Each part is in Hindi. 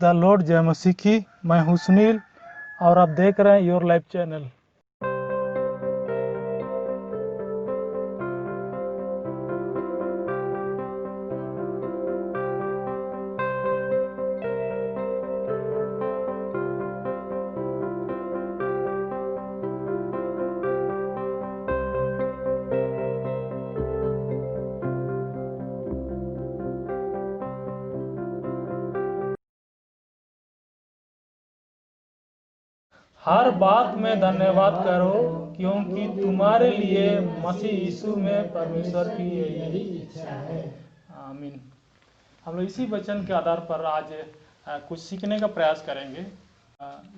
द लॉर्ड, जय मसीह की। मैं हूं सुनील और आप देख रहे हैं योर लाइफ चैनल। हर बात में धन्यवाद करो, क्योंकि तुम्हारे लिए मसीह यीशु में परमेश्वर की यही इच्छा है। आमीन। हम लोग इसी वचन के आधार पर आज कुछ सीखने का प्रयास करेंगे।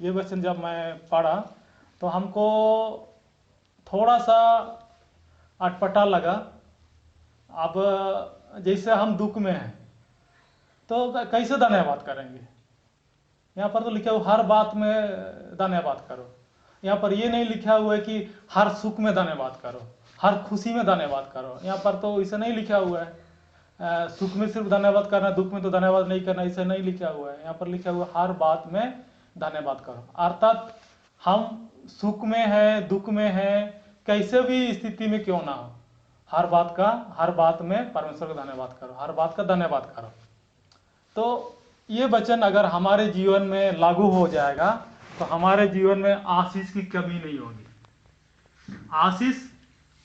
ये वचन जब मैं पढ़ा तो हमको थोड़ा सा अटपटा लगा। अब जैसे हम दुख में हैं तो कैसे धन्यवाद करेंगे? यहाँ पर तो लिखा हुआ हर बात में धन्यवाद करो। यहाँ पर ये नहीं लिखा हुआ है कि हर सुख में धन्यवाद करो, हर खुशी में धन्यवाद करो। यहाँ पर तो इसे नहीं लिखा हुआ है सुख में सिर्फ धन्यवाद करना, दुख में तो धन्यवाद नहीं करना, इसे नहीं लिखा हुआ है। यहाँ पर लिखा हुआ हर बात में धन्यवाद करो। अर्थात हम सुख में है, दुख में है, कैसे भी स्थिति में क्यों ना हो, हर बात में परमेश्वर का धन्यवाद करो, हर बात का धन्यवाद करो। तो ये वचन अगर हमारे जीवन में लागू हो जाएगा तो हमारे जीवन में आशीष की कमी नहीं होगी। आशीष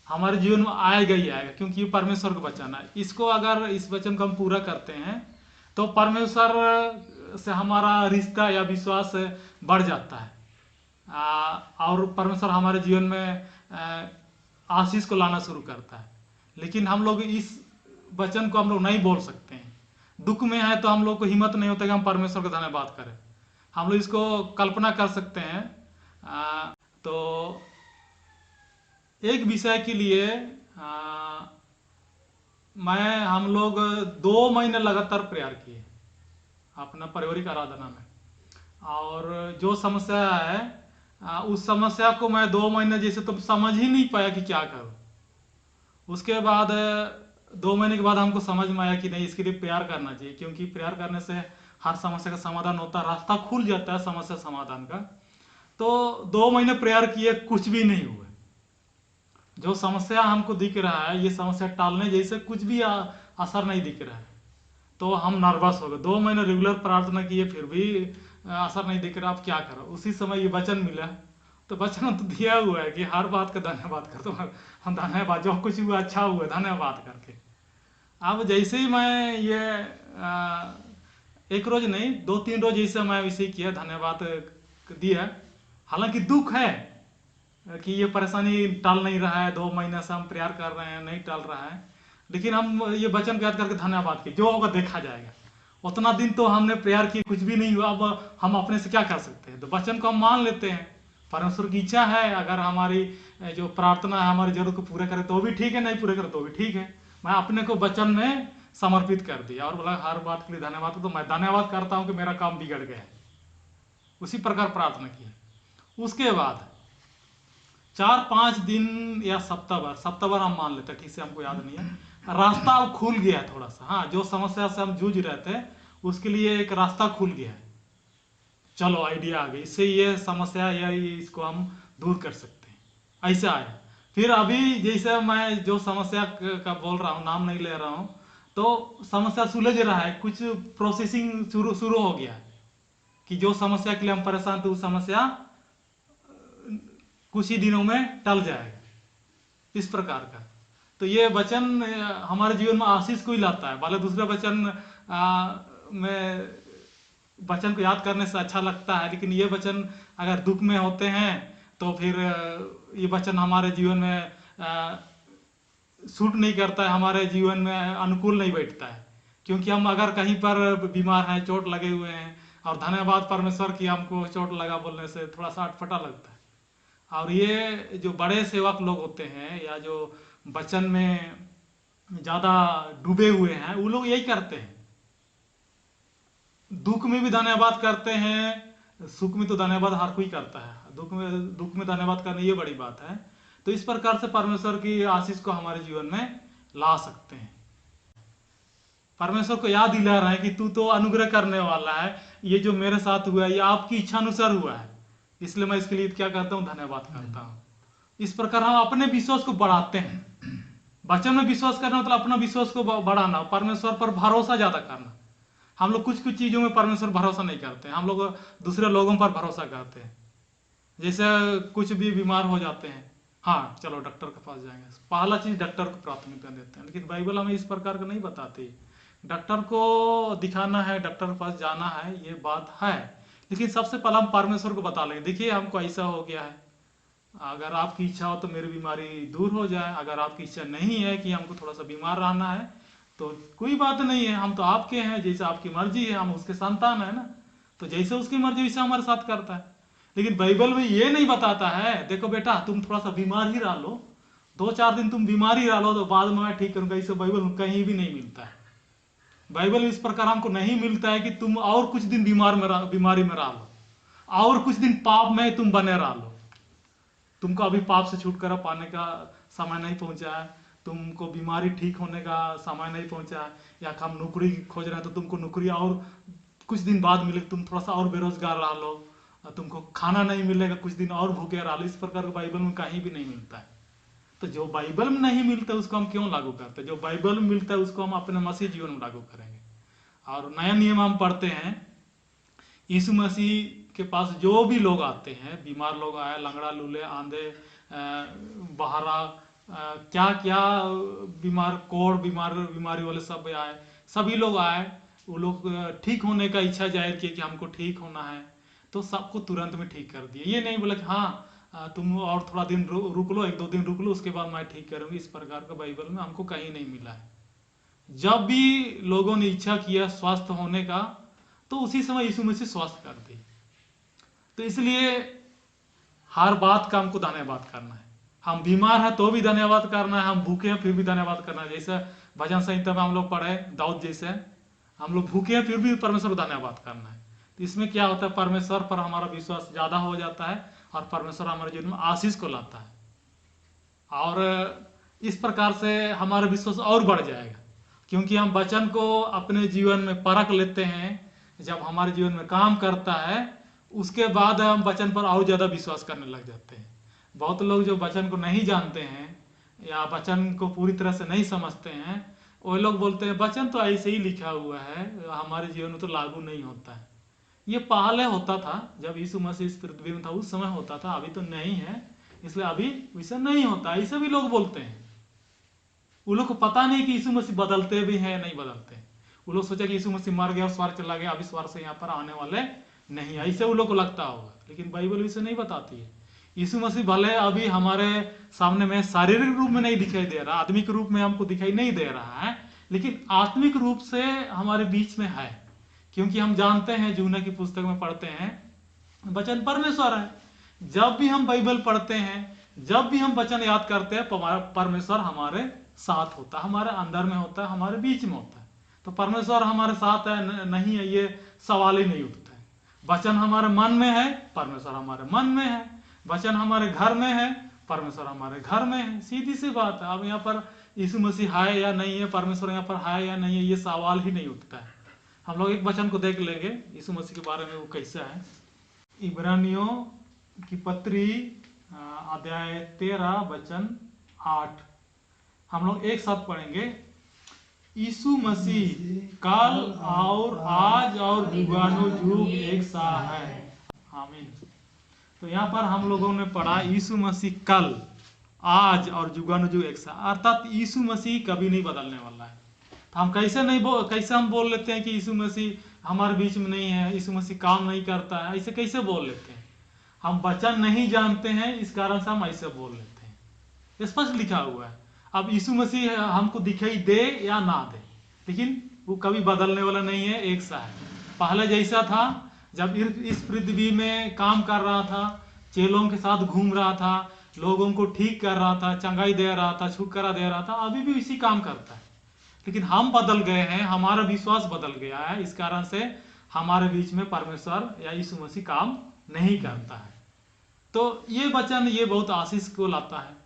हमारे जीवन में आएगा ही आएगा, क्योंकि ये परमेश्वर का वचन है। इसको अगर इस वचन को हम पूरा करते हैं तो परमेश्वर से हमारा रिश्ता या विश्वास बढ़ जाता है और परमेश्वर हमारे जीवन में आशीष को लाना शुरू करता है। लेकिन हम लोग इस वचन को हम लोग नहीं बोल सकते हैं। दुख में है तो हम लोग को हिम्मत नहीं होता कि हम परमेश्वर का धन्यवाद करें। हम लोग इसको कल्पना कर सकते हैं। तो एक विषय के लिए हम लोग 2 महीने लगातार प्रयास किए अपना पारिवारिक आराधना में, और जो समस्या है उस समस्या को मैं 2 महीने जैसे तो समझ ही नहीं पाया कि क्या करूं। उसके बाद 2 महीने के बाद हमको समझ में आया कि नहीं, इसके लिए प्यार करना चाहिए, क्योंकि प्यार करने से हर समस्या का समाधान होता है, रास्ता खुल जाता है समस्या समाधान का। तो 2 महीने प्यार किए, कुछ भी नहीं हुआ। जो समस्या हमको दिख रहा है, ये समस्या टालने जैसे कुछ भी असर नहीं दिख रहा है। तो हम नर्वस हो गए। 2 महीने रेगुलर प्रार्थना किए, फिर भी असर नहीं दिख रहा। अब क्या करो? उसी समय ये वचन मिला। तो वचन तो दिया हुआ है कि हर बात का धन्यवाद कर। तो हम धन्यवाद, जो कुछ हुआ अच्छा हुआ धन्यवाद करके। अब जैसे ही मैं ये एक रोज नहीं 2-3 रोज जैसे मैं वैसे किया, धन्यवाद दिया। हालांकि दुख है कि ये परेशानी टल नहीं रहा है, 2 महीने से हम प्रयास कर रहे हैं, नहीं टल रहा है, लेकिन हम ये वचन याद करके धन्यवाद किए। जो होगा देखा जाएगा। उतना दिन तो हमने प्रयास किए, कुछ भी नहीं हुआ। अब हम अपने से क्या कर सकते हैं? तो वचन को हम मान लेते हैं। परमेश्वर की इच्छा है, अगर हमारी जो प्रार्थना है हमारी जरूरत को पूरा करे तो भी ठीक है, नहीं पूरा करे तो भी ठीक है। मैं अपने को वचन में समर्पित कर दिया और बोला हर बात के लिए धन्यवाद। तो मैं धन्यवाद करता हूं कि मेरा काम बिगड़ गया। उसी प्रकार प्रार्थना की। उसके बाद 4-5 दिन या सप्ताह भर हम मान लेते, ठीक से हमको याद नहीं है, रास्ता अब खुल गया है थोड़ा सा। हाँ, जो समस्या से हम जूझ रहे थे उसके लिए एक रास्ता खुल गया है। चलो आइडिया आ गई, इससे ये समस्या या इसको हम दूर कर सकते हैं। ऐसा आया। फिर अभी जैसे मैं जो समस्या का बोल रहा हूँ, नाम नहीं ले रहा हूँ, तो समस्या सुलझ रहा है, कुछ प्रोसेसिंग शुरू हो गया है कि जो समस्या के लिए हम परेशान थे, वो समस्या कुछ ही दिनों में टल जाएगा। इस प्रकार का। तो ये वचन हमारे जीवन में आशीष को ही लाता है। भले दूसरे वचन में वचन को याद करने से अच्छा लगता है, लेकिन ये वचन अगर दुख में होते हैं तो फिर ये वचन हमारे जीवन में सूट नहीं करता है, हमारे जीवन में अनुकूल नहीं बैठता है। क्योंकि हम अगर कहीं पर बीमार हैं, चोट लगे हुए हैं, और धन्यवाद परमेश्वर की हमको चोट लगा बोलने से थोड़ा सा अटपटा लगता है। और ये जो बड़े सेवक लोग होते हैं या जो वचन में ज्यादा डूबे हुए हैं, वो लोग यही करते हैं। दुख में भी धन्यवाद करते हैं, सुख में तो धन्यवाद हर कोई करता है, दुख में धन्यवाद करना ये बड़ी बात है। तो इस प्रकार से परमेश्वर की आशीष को हमारे जीवन में ला सकते हैं। परमेश्वर को याद दिला रहे हैं कि तू तो अनुग्रह करने वाला है, ये जो मेरे साथ हुआ है ये आपकी इच्छा अनुसार हुआ है, इसलिए मैं इसके लिए क्या करता हूँ, धन्यवाद करता हूँ। इस प्रकार हम अपने विश्वास को बढ़ाते हैं। वचन में विश्वास करना मतलब अपना विश्वास को बढ़ाना, परमेश्वर पर भरोसा ज्यादा करना। हम लोग कुछ कुछ चीजों में परमेश्वर भरोसा नहीं करते, हम लोग दूसरे लोगों पर भरोसा करते हैं। जैसे कुछ भी बीमार हो जाते हैं, हाँ चलो डॉक्टर के पास जाएंगे, पहला चीज डॉक्टर को प्राथमिकता देते हैं। लेकिन बाइबल हमें इस प्रकार का नहीं बताती। डॉक्टर को दिखाना है, डॉक्टर के पास जाना है, ये बात है, लेकिन सबसे पहले हम परमेश्वर को बता लेंगे, देखिए हमको ऐसा हो गया है, अगर आपकी इच्छा हो तो मेरी बीमारी दूर हो जाए। अगर आपकी इच्छा नहीं है कि हमको थोड़ा सा बीमार रहना है तो कोई बात नहीं है, हम तो आपके हैं, जैसे आपकी मर्जी है, हम उसके संतान है ना, तो जैसे उसकी मर्जी वैसे हमारे साथ करता है। लेकिन बाइबल में ये नहीं बताता है, देखो बेटा तुम थोड़ा सा बीमार ही रह लो, 2-4 दिन तुम बीमार ही रह लो तो बाद में मैं ठीक करूंगा, इसे बाइबल में कहीं भी नहीं मिलता है। बाइबल में इस प्रकार हमको नहीं मिलता है कि तुम और कुछ दिन बीमारी में रह लो, और कुछ दिन पाप में तुम बने रह लो। तुमको अभी पाप से छुटकारा पाने का समय नहीं पहुंचा है, तुमको बीमारी ठीक होने का समय नहीं पहुंचा है, या हम नौकरी खोज रहे हैं तो तुमको नौकरी और कुछ दिन बाद मिलेगी, तुम थोड़ा सा और बेरोजगार रह लो, तुमको खाना नहीं मिलेगा, कुछ दिन और भूखे रह लो। इस प्रकार का बाइबल में कहीं भी नहीं मिलता है। तो जो बाइबल में नहीं मिलता उसको हम क्यों लागू करते हैं? जो बाइबल में मिलता है उसको हम अपने मसीह जीवन में लागू करेंगे। और नया नियम हम पढ़ते हैं, यीशु मसीह के पास जो भी लोग आते हैं, बीमार लोग आए, लंगड़ा लूले आंधे बहरा क्या क्या बीमार कोढ़ बीमारी वाले सब आए, सभी लोग आए, वो लोग ठीक होने का इच्छा जाहिर किए कि हमको ठीक होना है, तो सबको तुरंत में ठीक कर दिए। ये नहीं बोला कि हाँ तुम और थोड़ा दिन रुक लो, 1-2 दिन रुक लो, उसके बाद मैं ठीक करूंगी। इस प्रकार का बाइबल में हमको कहीं नहीं मिला है। जब भी लोगों ने इच्छा किया स्वस्थ होने का तो उसी समय यीशु मसीह स्वस्थ कर दी। तो इसलिए हर बात का हमको धन्यवाद करना है। हम बीमार हैं तो भी धन्यवाद करना है, हम भूखे हैं फिर भी धन्यवाद करना है। जैसे भजन संहिता में हम लोग पढ़े दाऊद जैसे, हम लोग भूखे हैं फिर भी परमेश्वर को धन्यवाद करना है। तो इसमें क्या होता है, परमेश्वर पर हमारा विश्वास ज्यादा हो जाता है और परमेश्वर हमारे जीवन में आशीष को लाता है, और इस प्रकार से हमारा विश्वास और बढ़ जाएगा, क्योंकि हम वचन को अपने जीवन में परख लेते हैं। जब हमारे जीवन में काम करता है उसके बाद हम वचन पर और ज्यादा विश्वास करने लग जाते हैं। बहुत लोग जो वचन को नहीं जानते हैं या वचन को पूरी तरह से नहीं समझते हैं, वो लोग बोलते हैं वचन तो ऐसे ही लिखा हुआ है, हमारे जीवन में तो लागू नहीं होता है। ये पहले होता था जब यीशु मसीह इस पृथ्वी में था, उस समय होता था, अभी तो नहीं है, इसलिए अभी वैसा नहीं होता, ऐसे भी लोग बोलते हैं। वो लोग को पता नहीं कि यीशु मसीह बदलते भी हैं नहीं बदलते। वो लोग सोचा कि यीशु मसीह मर गया और स्वर्ग चला गया, अभी स्वर्ग से यहाँ पर आने वाले नहीं, ऐसे वो लोग को लगता होगा। लेकिन बाइबल इसे नहीं बताती है। यीशु मसीह भले अभी हमारे सामने में शारीरिक रूप में नहीं दिखाई दे रहा, आदमी के रूप में हमको दिखाई नहीं दे रहा है, लेकिन आत्मिक रूप से हमारे बीच में है, क्योंकि हम जानते हैं, यूहन्ना की पुस्तक में पढ़ते हैं, वचन परमेश्वर है। जब भी हम बाइबल पढ़ते हैं, जब भी हम वचन याद करते हैं, परमेश्वर हमारे साथ होता है, हमारे अंदर में होता है, हमारे बीच में होता है। तो परमेश्वर हमारे साथ है नहीं है ये सवाल ही नहीं उठता है। वचन हमारे मन में है, परमेश्वर हमारे मन में है। वचन हमारे घर में है, परमेश्वर हमारे घर में है। सीधी सी बात है। अब यहाँ पर यीशु मसीह है या नहीं है, परमेश्वर यहाँ पर है या नहीं है, ये सवाल ही नहीं उठता है। हम लोग एक वचन को देख लेंगे यीशु मसीह के बारे में, वो कैसा है। इब्रानियों की पत्री अध्याय 13 वचन 8 हम लोग एक साथ पढ़ेंगे। यीशु मसीह कल और आज और जुगानुजुग एक सा है। आमीन। तो यहाँ पर हम लोगों ने पढ़ा यीशु मसीह कल, आज और जुगानुजुग एक सा, अर्थात यीशु मसीह कभी नहीं बदलने वाला है। तो हम कैसे हम बोल लेते हैं कि यीशु मसीह हमारे बीच में नहीं है, यीशु मसीह काम नहीं करता है, ऐसे कैसे बोल लेते हैं? हम वचन नहीं जानते हैं, इस कारण से हम ऐसे बोल लेते हैं। स्पष्ट लिखा हुआ है। अब यीशु मसीह हमको दिखाई दे या ना दे, लेकिन वो कभी बदलने वाला नहीं है, एक सा है। पहले जैसा था, जब इस पृथ्वी में काम कर रहा था, चेलों के साथ घूम रहा था, लोगों को ठीक कर रहा था, चंगाई दे रहा था, छुटकारा दे रहा था, अभी भी इसी काम करता है। लेकिन हम बदल गए हैं, हमारा विश्वास बदल गया है, इस कारण से हमारे बीच में परमेश्वर या यीशु मसीह काम नहीं करता है। तो ये वचन ये बहुत आशीष को लाता है।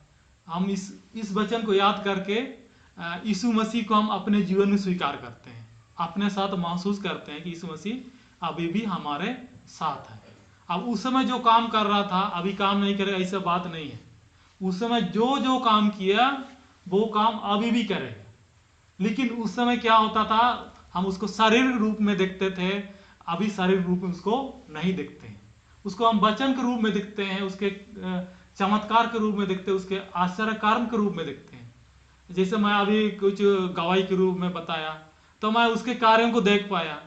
हम इस वचन को याद करके यीशु मसीह को हम अपने जीवन में स्वीकार करते हैं, अपने साथ महसूस करते हैं कि यीशु मसीह अभी भी हमारे साथ है। अब उस समय जो काम कर रहा था अभी काम नहीं करेगा, ऐसा बात नहीं है। उस समय जो जो काम किया वो काम अभी भी करेगा, लेकिन उस समय क्या होता था, हम उसको शारीरिक रूप में देखते थे, अभी शारीरिक रूप में उसको नहीं देखते हैं। उसको हम वचन के रूप में देखते हैं, उसके चमत्कार के रूप में देखते हैं, उसके आश्चर्य कारण के रूप में देखते हैं। जैसे मैं अभी कुछ गवाही के रूप में बताया तो मैं उसके कार्यों को देख पाया।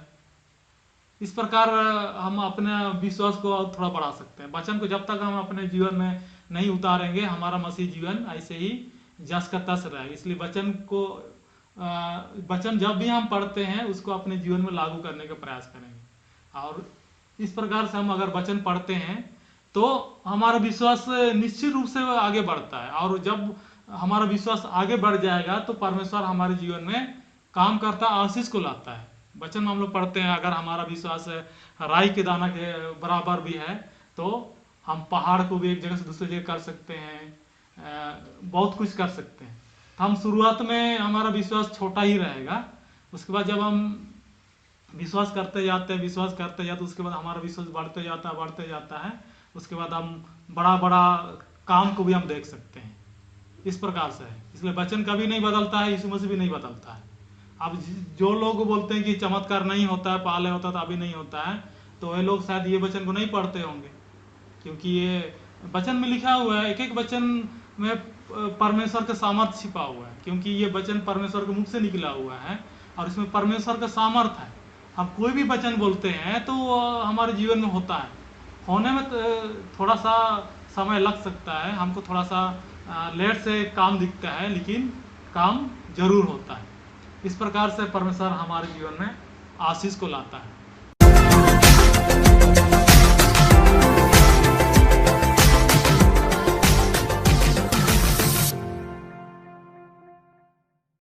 इस प्रकार हम अपने विश्वास को और थोड़ा बढ़ा सकते हैं। वचन को जब तक हम अपने जीवन में नहीं उतारेंगे, हमारा मसीह जीवन ऐसे ही जस का तस रहेगा। इसलिए वचन जब भी हम पढ़ते हैं उसको अपने जीवन में लागू करने का प्रयास करेंगे। और इस प्रकार से हम अगर वचन पढ़ते हैं तो हमारा विश्वास निश्चित रूप से आगे बढ़ता है। और जब हमारा विश्वास आगे बढ़ जाएगा तो परमेश्वर हमारे जीवन में काम करता, आशीष को लाता है। वचन में हम लोग पढ़ते हैं, अगर हमारा विश्वास राई के दाना के बराबर भी है तो हम पहाड़ को भी एक जगह से दूसरी जगह कर सकते हैं, बहुत कुछ कर सकते हैं। तो हम शुरुआत में हमारा विश्वास छोटा ही रहेगा, उसके बाद जब हम विश्वास करते जाते हैं उसके बाद हमारा विश्वास बढ़ते जाता है। उसके बाद हम बड़ा बड़ा काम को भी हम देख सकते हैं। इस प्रकार से है। इसलिए वचन कभी नहीं बदलता है, यीशु मसीह भी नहीं बदलता है। अब जो लोग बोलते हैं कि चमत्कार नहीं होता है, पहले होता था अभी नहीं होता है, तो वे लोग शायद ये वचन को नहीं पढ़ते होंगे, क्योंकि ये वचन में लिखा हुआ है, एक एक वचन में परमेश्वर का सामर्थ्य छिपा हुआ है, क्योंकि ये वचन परमेश्वर के मुख से निकला हुआ है और इसमें परमेश्वर का सामर्थ्य है। हम कोई भी वचन बोलते हैं तो हमारे जीवन में होता है। होने में थोड़ा सा समय लग सकता है, हमको थोड़ा सा लेट से काम दिखता है, लेकिन काम जरूर होता है। इस प्रकार से परमेश्वर हमारे जीवन में आशीष को लाता है।